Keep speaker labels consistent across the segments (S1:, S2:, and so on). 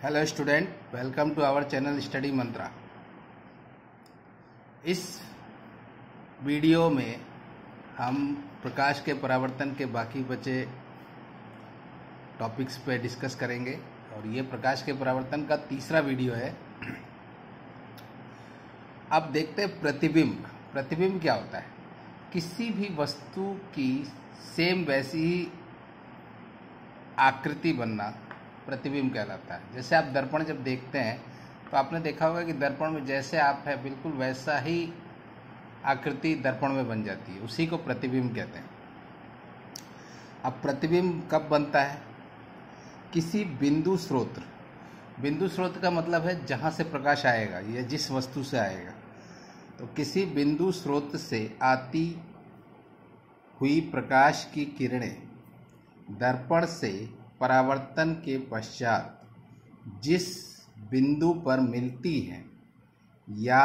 S1: Hello student, welcome to our channel study Mantra. इस video में हम प्रकाश के परावर्तन के बाकी बचे टॉपिक्स पे डिस्कस करेंगे और ये प्रकाश के परावर्तन का तीसरा वीडियो है। अब देखते हैं प्रतिबिंब। प्रतिबिंब क्या होता है? किसी भी वस्तु की सेम वैसी ही आकृति बनना प्रतिबिंब कहलाता है। जैसे आप दर्पण जब देखते हैं तो आपने देखा होगा कि दर्पण में जैसे आप है बिल्कुल वैसा ही आकृति दर्पण में बन जाती है, उसी को प्रतिबिंब कहते हैं। अब प्रतिबिंब कब बनता है? किसी बिंदु स्रोत। बिंदु स्रोत का मतलब है जहाँ से प्रकाश आएगा या जिस वस्तु से आएगा। तो किसी बिंदु स्रोत से आती हुई प्रकाश की किरणें दर्पण से परावर्तन के पश्चात जिस बिंदु पर मिलती हैं या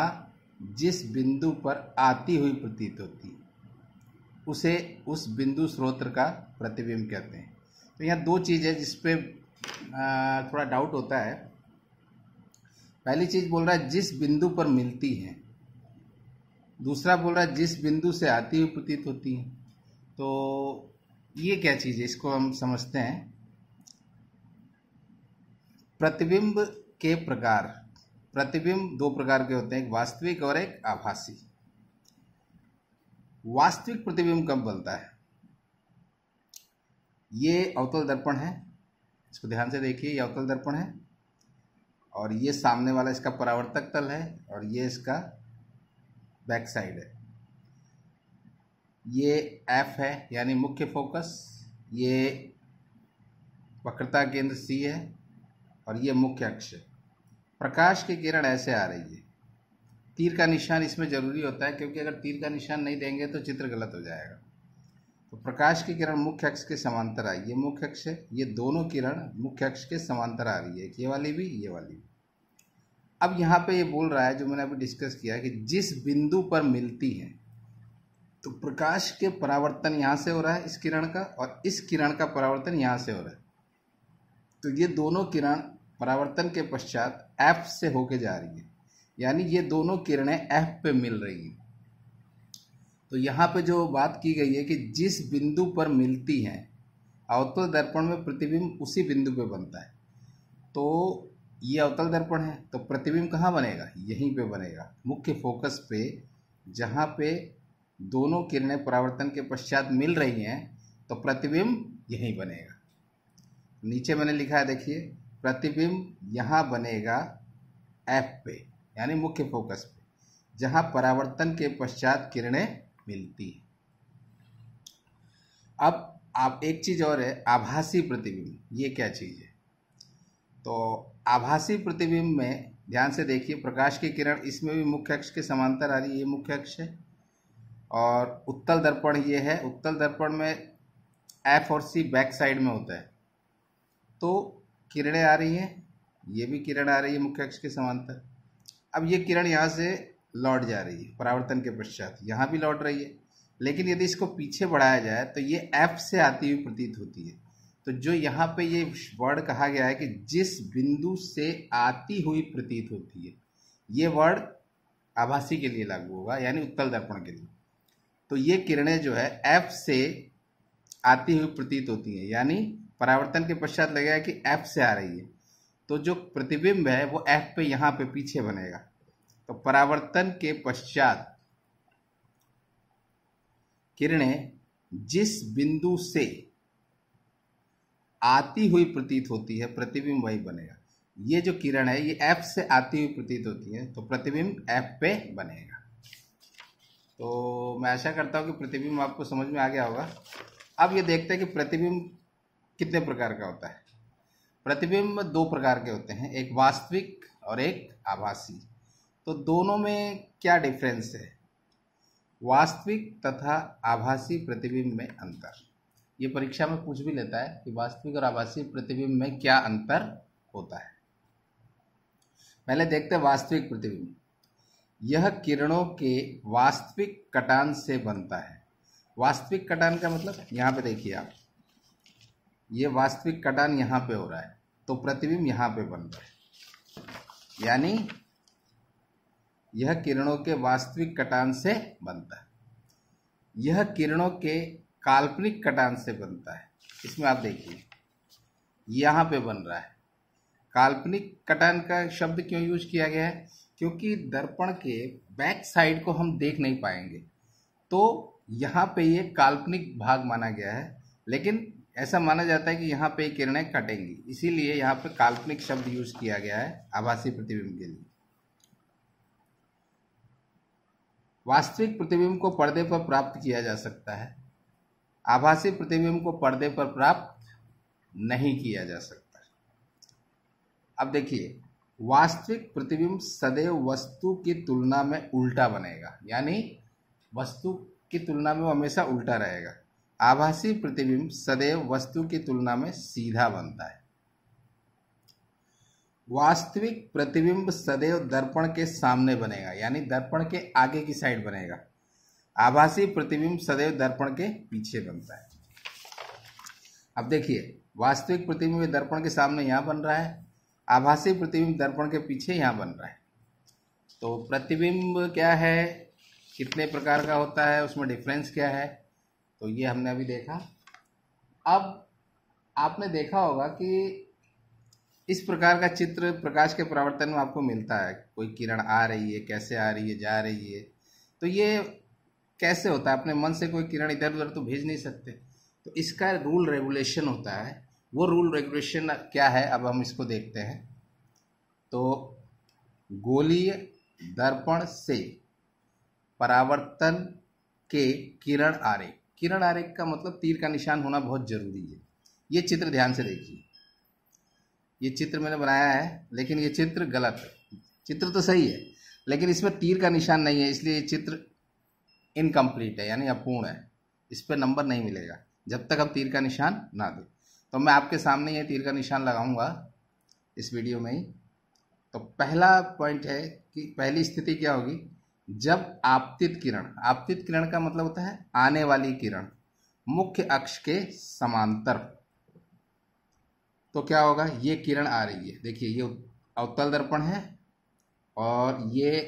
S1: जिस बिंदु पर आती हुई प्रतीत होती है उसे उस बिंदु स्रोत का प्रतिबिंब कहते हैं। तो यहाँ दो चीज़ है जिस पे थोड़ा डाउट होता है। पहली चीज़ बोल रहा है जिस बिंदु पर मिलती हैं, दूसरा बोल रहा है जिस बिंदु से आती हुई प्रतीत होती है। तो ये क्या चीज़ है, इसको हम समझते हैं। प्रतिबिंब के प्रकार। प्रतिबिंब दो प्रकार के होते हैं, एक वास्तविक और एक आभासी। वास्तविक प्रतिबिंब कब बनता है? ये अवतल दर्पण है, इसको ध्यान से देखिए। ये अवतल दर्पण है और ये सामने वाला इसका परावर्तक तल है और ये इसका बैक साइड है। ये F है यानी मुख्य फोकस, ये वक्रता केंद्र C है और ये मुख्य अक्ष है। प्रकाश की किरण ऐसे आ रही है। तीर का निशान इसमें जरूरी होता है क्योंकि अगर तीर का निशान नहीं देंगे तो चित्र गलत हो जाएगा। तो प्रकाश की किरण मुख्य अक्ष के समांतर आई। ये मुख्य अक्ष है, ये दोनों किरण मुख्य अक्ष के समांतर आ रही है, ये वाली भी ये वाली भी। अब यहाँ पे ये बोल रहा है जो मैंने अभी डिस्कस किया कि जिस बिंदु पर मिलती है, तो प्रकाश के परावर्तन यहाँ से हो रहा है इस किरण का, और इस किरण का परावर्तन यहाँ से हो रहा है। तो ये दोनों किरण परावर्तन के पश्चात F से होके जा रही है, यानी ये दोनों किरणें F पे मिल रही हैं। तो यहाँ पे जो बात की गई है कि जिस बिंदु पर मिलती हैं, अवतल दर्पण में प्रतिबिंब उसी बिंदु पे बनता है। तो ये अवतल दर्पण है तो प्रतिबिंब कहाँ बनेगा? यहीं पे बनेगा, मुख्य फोकस पे, जहाँ पे दोनों किरणें परावर्तन के पश्चात मिल रही हैं, तो प्रतिबिंब यहीं बनेगा। नीचे मैंने लिखा है, देखिए, प्रतिबिंब यहाँ बनेगा F पे यानी मुख्य फोकस पे, जहाँ परावर्तन के पश्चात किरणें मिलती हैं। अब आप एक चीज और है, आभासी प्रतिबिंब। ये क्या चीज है? तो आभासी प्रतिबिंब में ध्यान से देखिए, प्रकाश की किरण इसमें भी मुख्य अक्ष के समांतर आ रही है, ये मुख्य अक्ष है, और उत्तल दर्पण ये है। उत्तल दर्पण में F और C बैक साइड में होता है। तो किरणें आ रही हैं, ये भी किरण आ रही है मुख्य अक्ष के समांतर। अब ये किरण यहाँ से लौट जा रही है परावर्तन के पश्चात, यहाँ भी लौट रही है, लेकिन यदि इसको पीछे बढ़ाया जाए तो ये F से आती हुई प्रतीत होती है। तो जो यहाँ पे ये वर्ड कहा गया है कि जिस बिंदु से आती हुई प्रतीत होती है, ये वर्ड आभासी के लिए लागू होगा, यानी उत्तल दर्पण के लिए। तो ये किरणें जो है F से आती हुई प्रतीत होती है, यानी परावर्तन के पश्चात लगेगा कि F से आ रही है। तो जो प्रतिबिंब है वो F पे यहाँ पे पीछे बनेगा। तो परावर्तन के पश्चात किरणें जिस बिंदु से आती हुई प्रतीत होती है, प्रतिबिंब वही बनेगा। ये जो किरण है ये F से आती हुई प्रतीत होती है, तो प्रतिबिंब F पे बनेगा। तो मैं आशा करता हूँ कि प्रतिबिंब आपको समझ में आ गया होगा। अब ये देखते हैं कि प्रतिबिंब कितने प्रकार का होता है। प्रतिबिंब दो प्रकार के होते हैं, एक वास्तविक और एक आभासी। तो दोनों में क्या डिफरेंस है? वास्तविक तथा आभासी प्रतिबिंब में अंतर। ये परीक्षा में पूछ भी लेता है कि वास्तविक और आभासी प्रतिबिंब में क्या अंतर होता है। पहले देखते हैं वास्तविक प्रतिबिंब। यह किरणों के वास्तविक कटान से बनता है। वास्तविक कटान का मतलब यहाँ पे देखिए आप, ये वास्तविक कटान यहाँ पे हो रहा है, तो प्रतिबिंब यहाँ पे बन रहा है, यानी यह किरणों के वास्तविक कटान से बनता है, यह किरणों के काल्पनिक कटान से बनता है। इसमें आप देखिए यहाँ पे बन रहा है। काल्पनिक कटान का शब्द क्यों यूज किया गया है? क्योंकि दर्पण के बैक साइड को हम देख नहीं पाएंगे, तो यहाँ पे ये काल्पनिक भाग माना गया है, लेकिन ऐसा माना जाता है कि यहाँ पे किरणें कटेंगी, इसीलिए यहाँ पे काल्पनिक शब्द यूज किया गया है आभासी प्रतिबिंब के लिए। वास्तविक प्रतिबिंब को पर्दे पर प्राप्त किया जा सकता है, आभासी प्रतिबिंब को पर्दे पर प्राप्त नहीं किया जा सकता। अब देखिए, वास्तविक प्रतिबिंब सदैव वस्तु की तुलना में उल्टा बनेगा, यानी वस्तु की तुलना में वो हमेशा उल्टा रहेगा। आभासी प्रतिबिंब सदैव वस्तु की तुलना में सीधा बनता है। वास्तविक प्रतिबिंब सदैव दर्पण के सामने बनेगा, यानी दर्पण के आगे की साइड बनेगा। आभासी प्रतिबिंब सदैव दर्पण के पीछे बनता है। अब देखिए, वास्तविक प्रतिबिंब दर्पण के सामने यहाँ बन रहा है, आभासी प्रतिबिंब दर्पण के पीछे यहाँ बन रहा है। तो प्रतिबिंब क्या है, कितने प्रकार का होता है, उसमें डिफरेंस क्या है, तो ये हमने अभी देखा। अब आपने देखा होगा कि इस प्रकार का चित्र प्रकाश के परावर्तन में आपको मिलता है। कोई किरण आ रही है, कैसे आ रही है, जा रही है, तो ये कैसे होता है? अपने मन से कोई किरण इधर उधर तो भेज नहीं सकते, तो इसका रूल रेगुलेशन होता है। वो रूल रेगुलेशन क्या है, अब हम इसको देखते हैं। तो गोलीय दर्पण से परावर्तन के किरण आरेख, किरण आरेख का मतलब तीर का निशान होना बहुत जरूरी है। ये चित्र ध्यान से देखिए, ये चित्र मैंने बनाया है, लेकिन ये चित्र गलत है। चित्र तो सही है, लेकिन इसमें तीर का निशान नहीं है, इसलिए ये चित्र इनकम्प्लीट है, यानी अपूर्ण है। इस पर नंबर नहीं मिलेगा जब तक हम तीर का निशान ना दें। तो मैं आपके सामने ये तीर का निशान लगाऊंगा इस वीडियो में ही। तो पहला पॉइंट है कि पहली स्थिति क्या होगी, जब आपतित किरण, आपतित किरण का मतलब होता है आने वाली किरण, मुख्य अक्ष के समांतर। तो क्या होगा, ये किरण आ रही है, देखिए ये अवतल दर्पण है और ये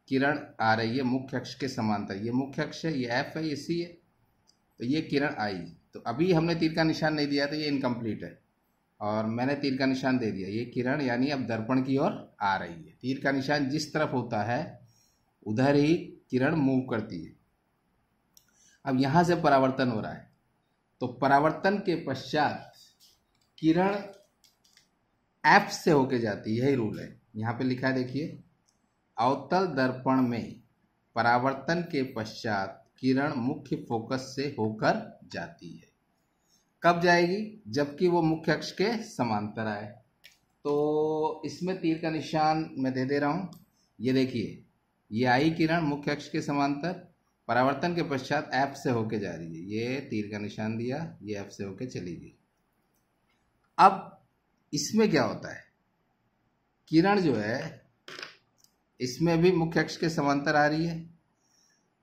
S1: किरण आ रही है मुख्य अक्ष के समांतर। ये मुख्य अक्ष है, ये एफ है, ये सी है। तो ये किरण आई, तो अभी हमने तीर का निशान नहीं दिया, तो ये इनकम्प्लीट है, और मैंने तीर का निशान दे दिया। ये किरण यानी अब दर्पण की ओर आ रही है। तीर का निशान जिस तरफ होता है उधर ही किरण मूव करती है। अब यहां से परावर्तन हो रहा है, तो परावर्तन के पश्चात किरण एफ से होके जाती है, यही रूल है। यहाँ पे लिखा है देखिए, अवतल दर्पण में परावर्तन के पश्चात किरण मुख्य फोकस से होकर जाती है। कब जाएगी, जबकि वो मुख्य अक्ष के समांतर आए। तो इसमें तीर का निशान मैं दे रहा हूं। ये देखिए, ये आई किरण मुख्य अक्ष के समांतर, परावर्तन के पश्चात एफ से होके जा रही है। ये तीर का निशान दिया, ये एफ से होके चली गई। अब इसमें क्या होता है, किरण जो है इसमें भी मुख्य अक्ष के समांतर आ रही है,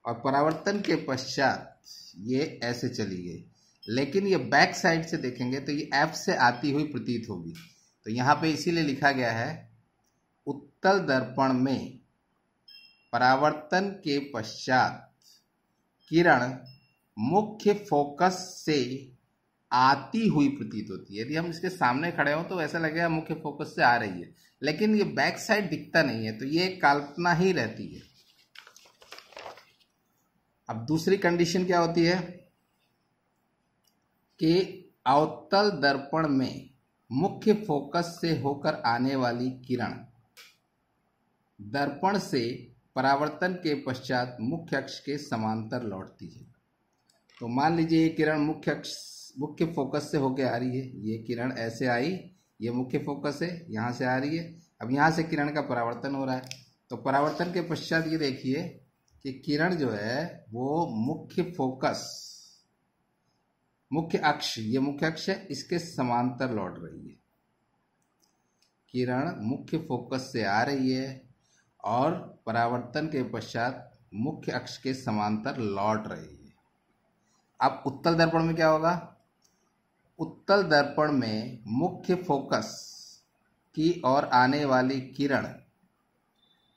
S1: और परावर्तन के पश्चात ये ऐसे चली गई, लेकिन ये बैक साइड से देखेंगे तो ये एफ से आती हुई प्रतीत होगी। तो यहाँ पे इसीलिए लिखा गया है, उत्तल दर्पण में परावर्तन के पश्चात किरण मुख्य फोकस से आती हुई प्रतीत होती है। यदि हम इसके सामने खड़े हों तो ऐसा लगेगा मुख्य फोकस से आ रही है, लेकिन ये बैक साइड दिखता नहीं है, तो ये कल्पना ही रहती है। अब दूसरी कंडीशन क्या होती है कि अवतल दर्पण में मुख्य फोकस से होकर आने वाली किरण दर्पण से परावर्तन के पश्चात मुख्य अक्ष के समांतर लौटती है। तो मान लीजिए ये किरण मुख्य फोकस से होकर आ रही है, ये किरण ऐसे आई, ये मुख्य फोकस है, यहाँ से आ रही है। अब यहाँ से किरण का परावर्तन हो रहा है, तो परावर्तन के पश्चात ये देखिए कि किरण जो है वो मुख्य फोकस, मुख्य अक्ष, ये मुख्य अक्ष है, इसके समांतर लौट रही है। किरण मुख्य फोकस से आ रही है और परावर्तन के पश्चात मुख्य अक्ष के समांतर लौट रही है। अब उत्तल दर्पण में क्या होगा, उत्तल दर्पण में मुख्य फोकस की ओर आने वाली किरण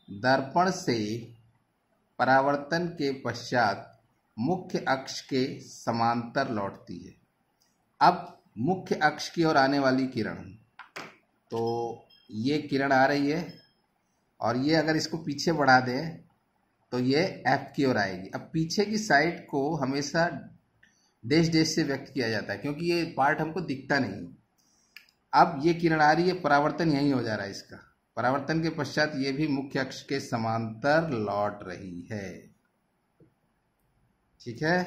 S1: दर्पण से परावर्तन के पश्चात मुख्य अक्ष के समांतर लौटती है। अब मुख्य अक्ष की ओर आने वाली किरण, तो ये किरण आ रही है और ये अगर इसको पीछे बढ़ा दें तो ये F की ओर आएगी। अब पीछे की साइड को हमेशा डैश डैश से व्यक्त किया जाता है क्योंकि ये पार्ट हमको दिखता नहीं। अब ये किरण आ रही है, परावर्तन यहीं हो जा रहा है इसका। परावर्तन के पश्चात ये भी मुख्य अक्ष के समांतर लौट रही है। ठीक है,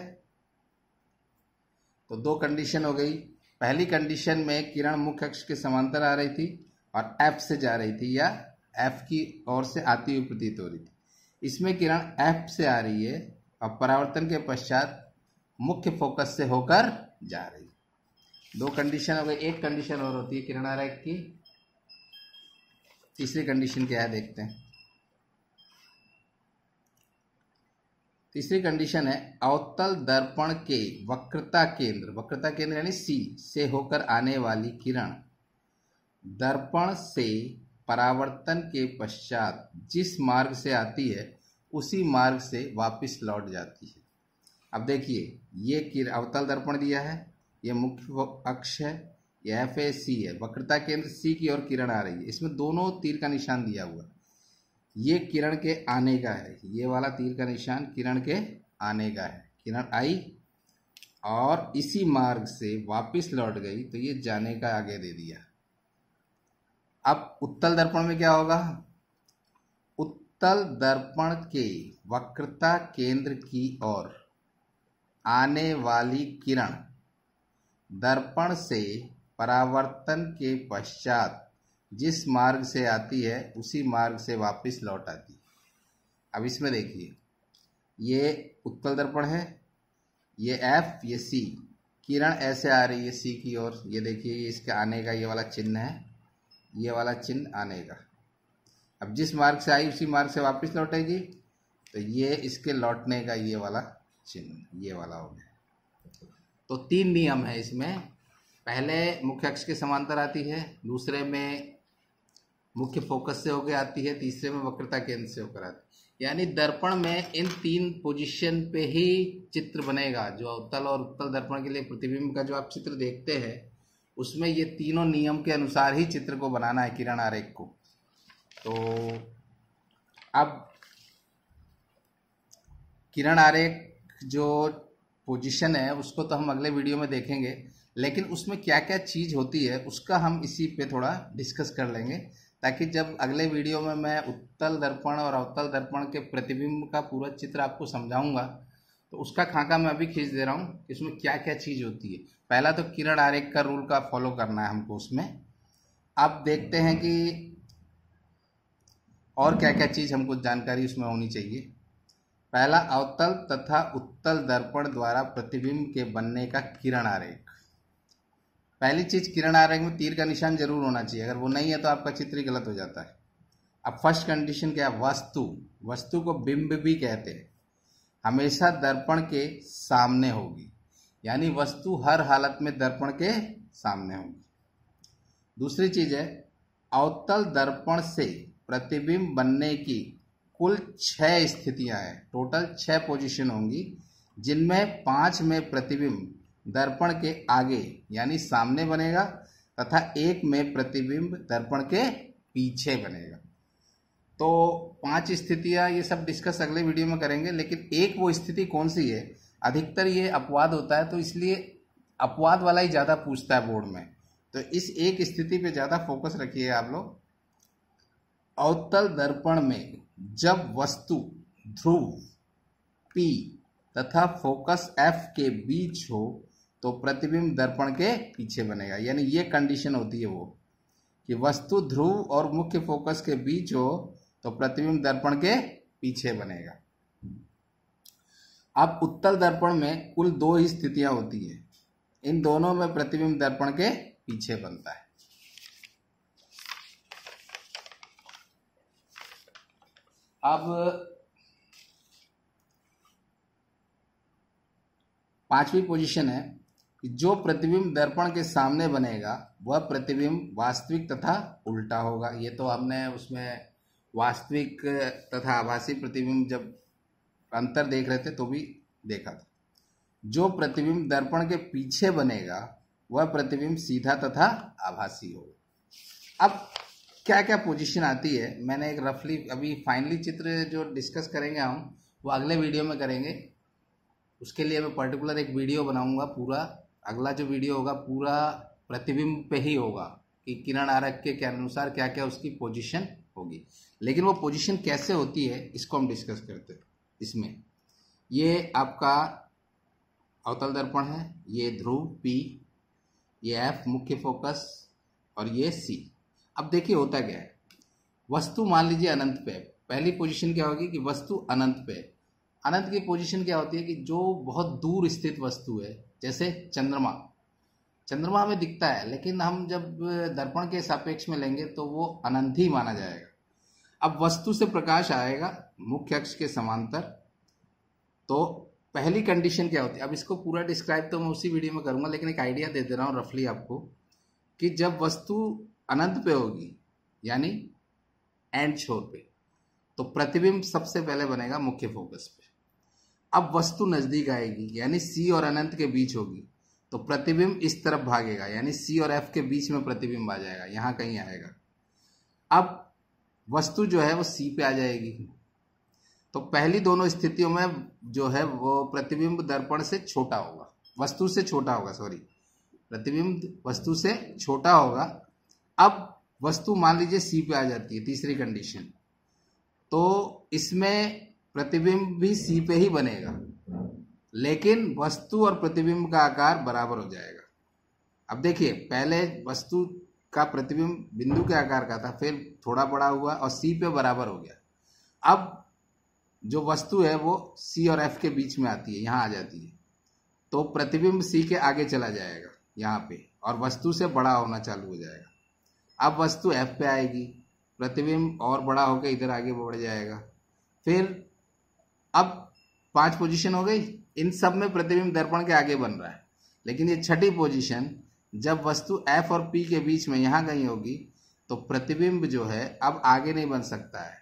S1: तो दो कंडीशन हो गई। पहली कंडीशन में किरण मुख्य अक्ष के समांतर आ रही थी और F से जा रही थी या F की ओर से आती हुई प्रतीत हो रही थी। इसमें किरण F से आ रही है और परावर्तन के पश्चात मुख्य फोकस से होकर जा रही है। दो कंडीशन हो गई। एक कंडीशन और होती है किरण आरेख की। तीसरी कंडीशन क्या है देखते हैं। तीसरी कंडीशन है अवतल दर्पण के वक्रता केंद्र यानी C से होकर आने वाली किरण दर्पण से परावर्तन के पश्चात जिस मार्ग से आती है उसी मार्ग से वापस लौट जाती है। अब देखिए, ये अवतल दर्पण दिया है, ये मुख्य अक्ष है, ये F है, C है, वक्रता केंद्र C की ओर किरण आ रही है। इसमें दोनों तीर का निशान दिया हुआ है। ये किरण के आने का है, ये वाला तीर का निशान किरण के आने का है। किरण आई और इसी मार्ग से वापस लौट गई तो ये जाने का आगे दे दिया। अब उत्तल दर्पण में क्या होगा? उत्तल दर्पण के वक्रता केंद्र की ओर आने वाली किरण दर्पण से परावर्तन के पश्चात जिस मार्ग से आती है उसी मार्ग से वापस लौट आती है। अब इसमें देखिए, ये उत्तल दर्पण है, ये F, ये C। किरण ऐसे आ रही है C की ओर। ये देखिए, ये इसके आने का ये वाला चिन्ह है, ये वाला चिन्ह आने का। अब जिस मार्ग से आई उसी मार्ग से वापस लौटेगी तो ये इसके लौटने का ये वाला चिन्ह, ये वाला हो गया। तो तीन नियम है इसमें। पहले मुख्य अक्ष के समांतर आती है, दूसरे में मुख्य फोकस से होकर आती है, तीसरे में वक्रता केंद्र से होकर आती है। यानी दर्पण में इन तीन पोजीशन पे ही चित्र बनेगा। जो अवतल और उत्तल दर्पण के लिए प्रतिबिंब का जो आप चित्र देखते हैं उसमें ये तीनों नियम के अनुसार ही चित्र को बनाना है, किरण आरेख को। तो अब किरण आरेख जो पोजीशन है उसको तो हम अगले वीडियो में देखेंगे, लेकिन उसमें क्या क्या चीज़ होती है उसका हम इसी पे थोड़ा डिस्कस कर लेंगे, ताकि जब अगले वीडियो में मैं उत्तल दर्पण और अवतल दर्पण के प्रतिबिंब का पूरा चित्र आपको समझाऊंगा तो उसका खाका मैं अभी खींच दे रहा हूँ, इसमें क्या क्या चीज़ होती है। पहला तो किरण आरेख का रूल का फॉलो करना है हमको उसमें। अब देखते हैं कि और क्या क्या चीज़ हमको जानकारी उसमें होनी चाहिए। पहला, अवतल तथा उत्तल दर्पण द्वारा प्रतिबिंब के बनने का किरण आरेख। पहली चीज, किरण आरेख में तीर का निशान जरूर होना चाहिए। अगर वो नहीं है तो आपका चित्र ही गलत हो जाता है। अब फर्स्ट कंडीशन क्या है? वस्तु को बिंब भी कहते हैं, हमेशा दर्पण के सामने होगी, यानी वस्तु हर हालत में दर्पण के सामने होगी। दूसरी चीज है, अवतल दर्पण से प्रतिबिंब बनने की कुल 6 स्थितियां हैं। टोटल 6 पोजीशन होंगी, जिनमें 5 में प्रतिबिंब दर्पण के आगे यानी सामने बनेगा तथा 1 में प्रतिबिंब दर्पण के पीछे बनेगा। तो 5 स्थितियां, ये सब डिस्कस अगले वीडियो में करेंगे, लेकिन एक वो स्थिति कौन सी है? अधिकतर ये अपवाद होता है तो इसलिए अपवाद वाला ही ज़्यादा पूछता है बोर्ड में, तो इस एक स्थिति पे ज़्यादा फोकस रखिए आप लोग। अवतल दर्पण में जब वस्तु ध्रुव P तथा फोकस F के बीच हो तो प्रतिबिंब दर्पण के पीछे बनेगा। यानी ये कंडीशन होती है वो कि वस्तु ध्रुव और मुख्य फोकस के बीच हो तो प्रतिबिंब दर्पण के पीछे बनेगा। अब उत्तल दर्पण में कुल 2 ही स्थितियां होती है, इन दोनों में प्रतिबिंब दर्पण के पीछे बनता है। अब 5वीं पोजीशन है जो प्रतिबिंब दर्पण के सामने बनेगा वह प्रतिबिंब वास्तविक तथा उल्टा होगा। ये तो हमने उसमें वास्तविक तथा आभासी प्रतिबिंब जब अंतर देख रहे थे तो भी देखा था। जो प्रतिबिंब दर्पण के पीछे बनेगा वह प्रतिबिंब सीधा तथा आभासी होगा। अब क्या क्या पोजीशन आती है, मैंने एक रफली अभी फाइनली चित्र जो डिस्कस करेंगे हम वो अगले वीडियो में करेंगे। उसके लिए मैं पर्टिकुलर एक वीडियो बनाऊंगा, पूरा अगला जो वीडियो होगा पूरा प्रतिबिंब पे ही होगा कि किरण आरेख के अनुसार क्या क्या उसकी पोजीशन होगी। लेकिन वो पोजीशन कैसे होती है इसको हम डिस्कस करते हैं। इसमें ये आपका अवतल दर्पण है, ये ध्रुव P, ये F मुख्य फोकस और ये C। अब देखिए होता क्या है, वस्तु मान लीजिए अनंत पे, पहली पोजीशन क्या होगी कि वस्तु अनंत पे। अनंत की पोजीशन क्या होती है कि जो बहुत दूर स्थित वस्तु है, जैसे चंद्रमा, चंद्रमा में दिखता है लेकिन हम जब दर्पण के सापेक्ष में लेंगे तो वो अनंत ही माना जाएगा। अब वस्तु से प्रकाश आएगा मुख्य अक्ष के समांतर, तो पहली कंडीशन क्या होती है, अब इसको पूरा डिस्क्राइब तो मैं उसी वीडियो में करूंगा, लेकिन एक आइडिया दे दे रहा हूँ रफली आपको कि जब वस्तु अनंत पे होगी यानी एंड छोर पे, तो प्रतिबिंब सबसे पहले बनेगा मुख्य फोकस पे। अब वस्तु नजदीक आएगी यानी C और अनंत के बीच होगी, तो प्रतिबिंब इस तरफ भागेगा यानी C और F के बीच में प्रतिबिंब आ जाएगा, यहां कहीं आएगा। अब वस्तु जो है वो C पे आ जाएगी, तो पहली दोनों स्थितियों में जो है वो प्रतिबिंब दर्पण से छोटा होगा, वस्तु से छोटा होगा, सॉरी, प्रतिबिंब वस्तु से छोटा होगा। अब वस्तु मान लीजिए C पे आ जाती है, तीसरी कंडीशन, तो इसमें प्रतिबिंब भी C पे ही बनेगा, लेकिन वस्तु और प्रतिबिंब का आकार बराबर हो जाएगा। अब देखिए पहले वस्तु का प्रतिबिंब बिंदु के आकार का था, फिर थोड़ा बड़ा हुआ और C पे बराबर हो गया। अब जो वस्तु है वो C और F के बीच में आती है, यहाँ आ जाती है, तो प्रतिबिंब C के आगे चला जाएगा यहाँ पे और वस्तु से बड़ा होना चालू हो जाएगा। अब वस्तु F पे आएगी, प्रतिबिंब और बड़ा होकर इधर आगे बढ़ जाएगा। फिर अब 5 पोजीशन हो गई, इन सब में प्रतिबिंब दर्पण के आगे बन रहा है, लेकिन ये छठी पोजीशन जब वस्तु F और P के बीच में यहाँ कहीं होगी, तो प्रतिबिंब जो है अब आगे नहीं बन सकता है,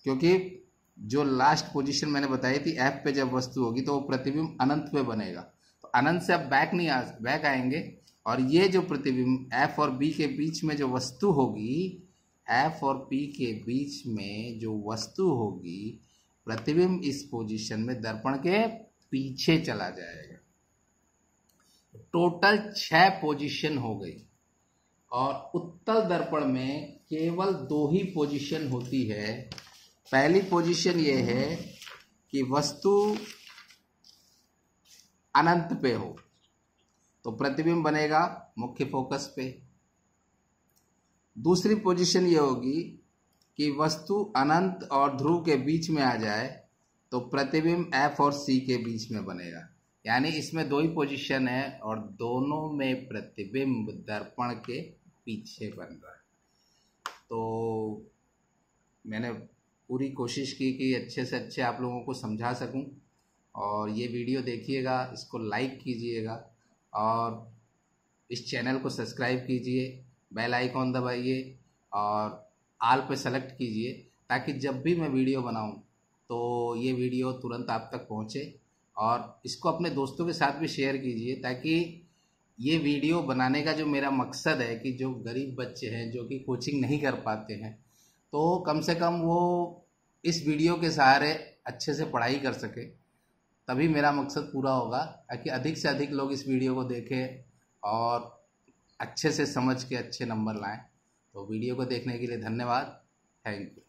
S1: क्योंकि जो लास्ट पोजीशन मैंने बताई थी F पे जब वस्तु होगी तो वो प्रतिबिंब अनंत पे बनेगा, तो अनंत से अब बैक आएंगे और ये जो प्रतिबिंब F और B के बीच में जो वस्तु होगी, F और P के बीच में जो वस्तु होगी, प्रतिबिंब इस पोजीशन में दर्पण के पीछे चला जाएगा। टोटल 6 पोजीशन हो गई और उत्तल दर्पण में केवल 2 ही पोजीशन होती है। पहली पोजीशन ये है कि वस्तु अनंत पे हो तो प्रतिबिंब बनेगा मुख्य फोकस पे। दूसरी पोजीशन ये होगी कि वस्तु अनंत और ध्रुव के बीच में आ जाए तो प्रतिबिंब F और C के बीच में बनेगा। यानी इसमें 2 ही पोजीशन है और दोनों में प्रतिबिंब दर्पण के पीछे बन रहा है। तो मैंने पूरी कोशिश की कि अच्छे से अच्छे आप लोगों को समझा सकूं, और ये वीडियो देखिएगा, इसको लाइक कीजिएगा और इस चैनल को सब्सक्राइब कीजिए, बेल आइकॉन दबाइए और ऑल पे सेलेक्ट कीजिए, ताकि जब भी मैं वीडियो बनाऊं तो ये वीडियो तुरंत आप तक पहुंचे। और इसको अपने दोस्तों के साथ भी शेयर कीजिए, ताकि ये वीडियो बनाने का जो मेरा मकसद है कि जो गरीब बच्चे हैं जो कि कोचिंग नहीं कर पाते हैं, तो कम से कम वो इस वीडियो के सहारे अच्छे से पढ़ाई कर सके, तभी मेरा मकसद पूरा होगा, ताकि अधिक से अधिक लोग इस वीडियो को देखें और अच्छे से समझ के अच्छे नंबर लाएं। तो वीडियो को देखने के लिए धन्यवाद, थैंक यू।